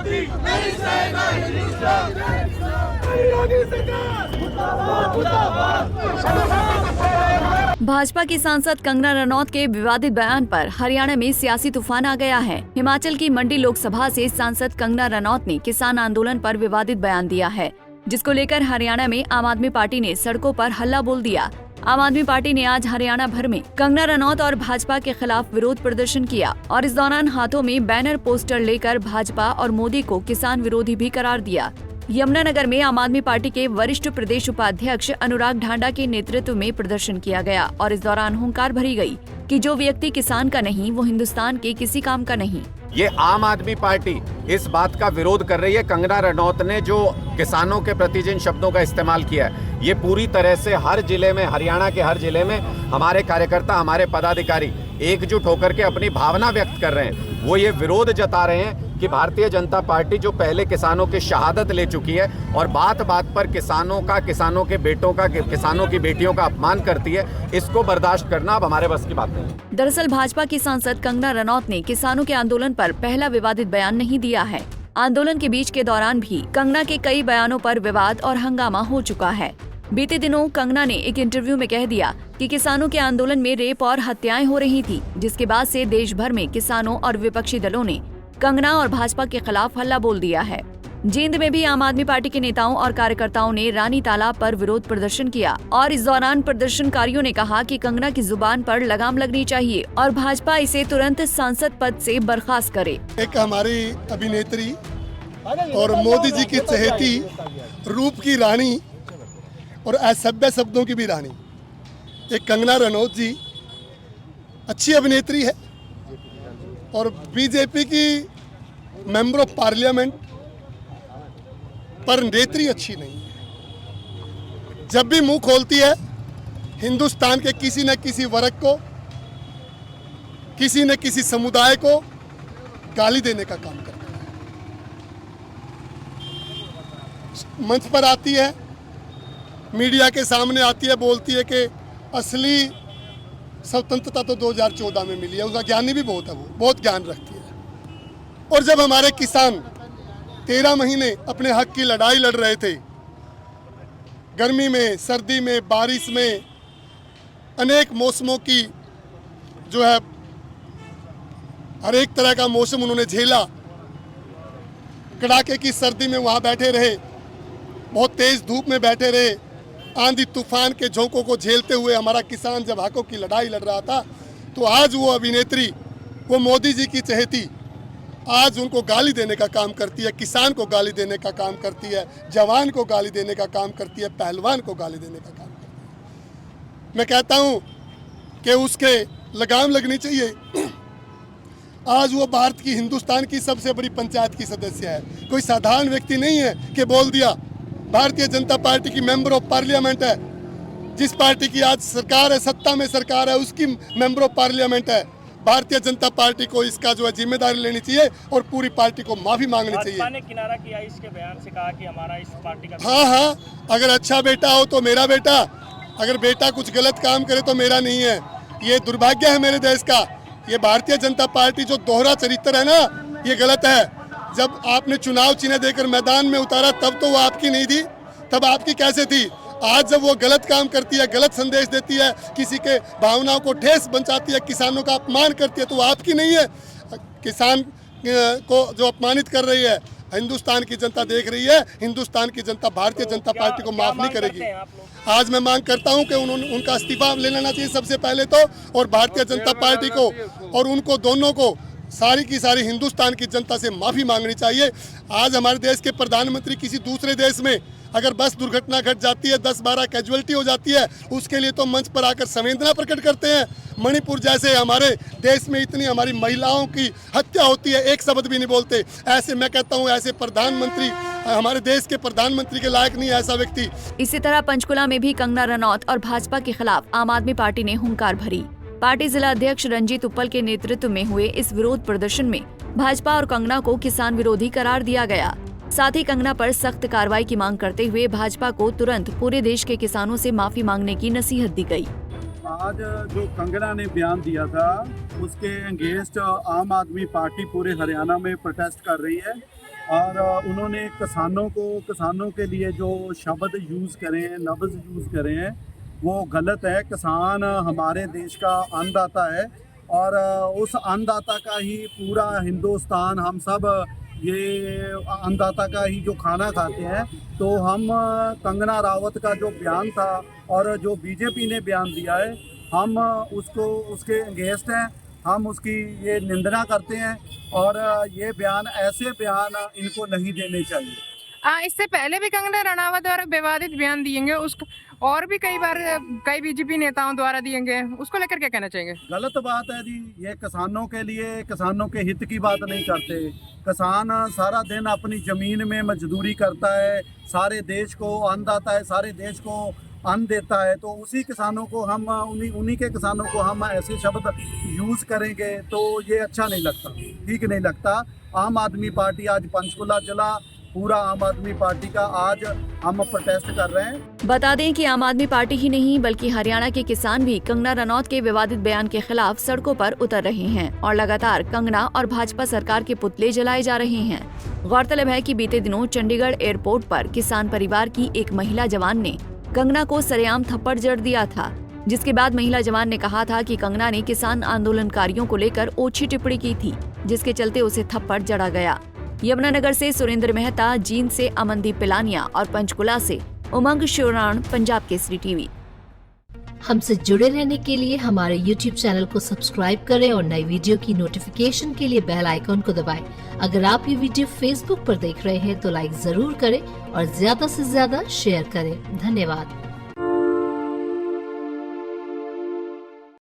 मोदी नहीं सहेगा हिंदुस्तान। योगी सरकार मुर्दाबाद मुर्दाबाद। भाजपा की सांसद कंगना रनौत के विवादित बयान पर हरियाणा में सियासी तूफान आ गया है। हिमाचल की मंडी लोकसभा से सांसद कंगना रनौत ने किसान आंदोलन पर विवादित बयान दिया है, जिसको लेकर हरियाणा में आम आदमी पार्टी ने सड़कों पर हल्ला बोल दिया। आम आदमी पार्टी ने आज हरियाणा भर में कंगना रनौत और भाजपा के खिलाफ विरोध प्रदर्शन किया और इस दौरान हाथों में बैनर पोस्टर लेकर भाजपा और मोदी को किसान विरोधी भी करार दिया। यमुनानगर में आम आदमी पार्टी के वरिष्ठ प्रदेश उपाध्यक्ष अनुराग ढांडा के नेतृत्व में प्रदर्शन किया गया और इस दौरान हुंकार भरी गई कि जो व्यक्ति किसान का नहीं वो हिंदुस्तान के किसी काम का नहीं। ये आम आदमी पार्टी इस बात का विरोध कर रही है। कंगना रनौत ने जो किसानों के प्रति जिन शब्दों का इस्तेमाल किया है, ये पूरी तरह से हर जिले में, हरियाणा के हर जिले में हमारे कार्यकर्ता, हमारे पदाधिकारी एकजुट होकर के अपनी भावना व्यक्त कर रहे हैं। वो ये विरोध जता रहे हैं कि भारतीय जनता पार्टी जो पहले किसानों की शहादत ले चुकी है और बात बात पर किसानों का, किसानों के बेटों का, किसानों की बेटियों का अपमान करती है, इसको बर्दाश्त करना अब हमारे बस की बात नहीं। दरअसल भाजपा की सांसद कंगना रनौत ने किसानों के आंदोलन पर पहला विवादित बयान नहीं दिया है। आंदोलन के बीच के दौरान भी कंगना के कई बयानों पर विवाद और हंगामा हो चुका है। बीते दिनों कंगना ने एक इंटरव्यू में कह दिया कि किसानों के आंदोलन में रेप और हत्याएं हो रही थी, जिसके बाद से देश भर में किसानों और विपक्षी दलों ने कंगना और भाजपा के खिलाफ हल्ला बोल दिया है। जींद में भी आम आदमी पार्टी के नेताओं और कार्यकर्ताओं ने रानी तालाब पर विरोध प्रदर्शन किया और इस दौरान प्रदर्शनकारियों ने कहा कि कंगना की जुबान पर लगाम लगनी चाहिए और भाजपा इसे तुरंत सांसद पद से बर्खास्त करे। एक हमारी अभिनेत्री और मोदी जी की चहेती, रूप की रानी और असभ्य शब्दों की भी रानी, एक कंगना रनौत जी अच्छी अभिनेत्री है और बीजेपी की मेंबर ऑफ पार्लियामेंट, पर नेत्री अच्छी नहीं है। जब भी मुंह खोलती है हिंदुस्तान के किसी न किसी वर्ग को, किसी न किसी समुदाय को गाली देने का काम करती है। मंच पर आती है, मीडिया के सामने आती है, बोलती है कि असली स्वतंत्रता तो 2014 में मिली है। उसका ज्ञानी भी बहुत है, वो बहुत ज्ञान रखती है। और जब हमारे किसान 13 महीने अपने हक की लड़ाई लड़ रहे थे, गर्मी में, सर्दी में, बारिश में, अनेक मौसमों की जो है हर एक तरह का मौसम उन्होंने झेला, कड़ाके की सर्दी में वहाँ बैठे रहे, बहुत तेज धूप में बैठे रहे, आंधी तूफान के झोंकों को झेलते हुए हमारा किसान जब हकों की लड़ाई लड़ रहा था, तो आज वो अभिनेत्री, वो मोदी जी की चहेती, आज उनको गाली देने का काम करती है, किसान को गाली देने का काम करती है, जवान को गाली देने का काम करती है, पहलवान को गाली देने का काम करती है। मैं कहता हूँ कि उसके लगाम लगनी चाहिए। आज वो भारत की, हिंदुस्तान की सबसे बड़ी पंचायत की सदस्य है, कोई साधारण व्यक्ति नहीं है कि बोल दिया। भारतीय जनता पार्टी की मेंबर ऑफ पार्लियामेंट है, जिस पार्टी की आज सरकार है, सत्ता में सरकार है, उसकी मेंबर ऑफ पार्लियामेंट है। भारतीय जनता पार्टी को इसका जो है जिम्मेदारी लेनी चाहिए और पूरी पार्टी को माफी मांगनी चाहिए। भाजपा ने किनारा किया इसके बयान से, कहा कि हमारा इस पार्टी का हाँ, अगर अच्छा बेटा हो तो मेरा बेटा, अगर बेटा कुछ गलत काम करे तो मेरा नहीं है। ये दुर्भाग्य है मेरे देश का। ये भारतीय जनता पार्टी जो दोहरा चरित्र है ना, ये गलत है। जब आपने चुनाव चिन्ह देकर मैदान में उतारा तब तो वो आपकी नहीं थी, तब आपकी कैसे थी? आज जब वो गलत काम करती है, गलत संदेश देती है, किसी के भावनाओं को ठेस पहुंचाती है, किसानों का अपमान करती है, तो वो आपकी नहीं है। किसान को जो अपमानित कर रही है, हिंदुस्तान की जनता देख रही है। हिंदुस्तान की जनता भारतीय जनता पार्टी को माफ नहीं करेगी। आज मैं मांग करता हूं कि उनका इस्तीफा ले लेना चाहिए सबसे पहले तो, और भारतीय जनता पार्टी को और उनको दोनों को, सारी की सारी हिंदुस्तान की जनता से माफ़ी मांगनी चाहिए। आज हमारे देश के प्रधानमंत्री किसी दूसरे देश में अगर बस दुर्घटना घट जाती है, 10-12 कैजुअलिटी हो जाती है, उसके लिए तो मंच पर आकर संवेदना प्रकट करते हैं। मणिपुर जैसे हमारे देश में इतनी हमारी महिलाओं की हत्या होती है, एक शब्द भी नहीं बोलते। ऐसे मैं कहता हूँ, ऐसे प्रधानमंत्री हमारे देश के प्रधानमंत्री के लायक नहीं है ऐसा व्यक्ति। इसी तरह पंचकुला में भी कंगना रनौत और भाजपा के खिलाफ आम आदमी पार्टी ने हुंकार भरी। पार्टी जिला अध्यक्ष रंजीत उप्पल के नेतृत्व में हुए इस विरोध प्रदर्शन में भाजपा और कंगना को किसान विरोधी करार दिया गया। साथ ही कंगना पर सख्त कार्रवाई की मांग करते हुए भाजपा को तुरंत पूरे देश के किसानों से माफी मांगने की नसीहत दी गई। आज जो कंगना ने बयान दिया था उसके अगेंस्ट आम आदमी पार्टी पूरे हरियाणा में प्रोटेस्ट कर रही है। और उन्होंने किसानों के लिए जो शब्द यूज़ करे हैं, लफ्ज़ यूज़ करे हैं, वो गलत है। किसान हमारे देश का अन्नदाता है और उस अन्नदाता का ही पूरा हिंदुस्तान, हम सब ये अन्नदाता का ही जो खाना खाते हैं। तो हम कंगना रावत का जो बयान था और जो बीजेपी ने बयान दिया है, हम उसके अगेंस्ट हैं। हम उसकी ये निंदा करते हैं और ये बयान, ऐसे बयान इनको नहीं देने चाहिए। इससे पहले भी कंगना रनावत द्वारा विवादित बयान दिए गए, उसको और भी कई बार कई बीजेपी नेताओं द्वारा दिए गए, उसको लेकर क्या कहना चाहेंगे? गलत बात है जी। ये किसानों के लिए, किसानों के हित की बात नहीं करते। किसान सारा दिन अपनी ज़मीन में मजदूरी करता है, सारे देश को अन्नदाता है, सारे देश को अन्न देता है। तो उसी किसानों को हम, उन्हीं के किसानों को हम ऐसे शब्द यूज़ करेंगे तो ये अच्छा नहीं लगता, ठीक नहीं लगता। आम आदमी पार्टी आज पंचकुला जिला, पूरा आम आदमी पार्टी का आज हम प्रोटेस्ट कर रहे हैं। बता दें कि आम आदमी पार्टी ही नहीं बल्कि हरियाणा के किसान भी कंगना रनौत के विवादित बयान के खिलाफ सड़कों पर उतर रहे हैं और लगातार कंगना और भाजपा सरकार के पुतले जलाए जा रहे हैं। गौरतलब है कि बीते दिनों चंडीगढ़ एयरपोर्ट पर किसान परिवार की एक महिला जवान ने कंगना को सरेआम थप्पड़ जड़ दिया था, जिसके बाद महिला जवान ने कहा था कि कंगना ने किसान आंदोलनकारियों को लेकर ओछी टिप्पणी की थी, जिसके चलते उसे थप्पड़ जड़ा गया। यमुनानगर से सुरेंद्र मेहता, जींद से अमनदीप पिलानिया और पंचकुला से उमंग शोराण, पंजाब केसरी टीवी। हमसे जुड़े रहने के लिए हमारे YouTube चैनल को सब्सक्राइब करें और नई वीडियो की नोटिफिकेशन के लिए बेल आइकॉन को दबाएं। अगर आप ये वीडियो Facebook पर देख रहे हैं तो लाइक जरूर करें और ज्यादा से ज्यादा शेयर करें। धन्यवाद।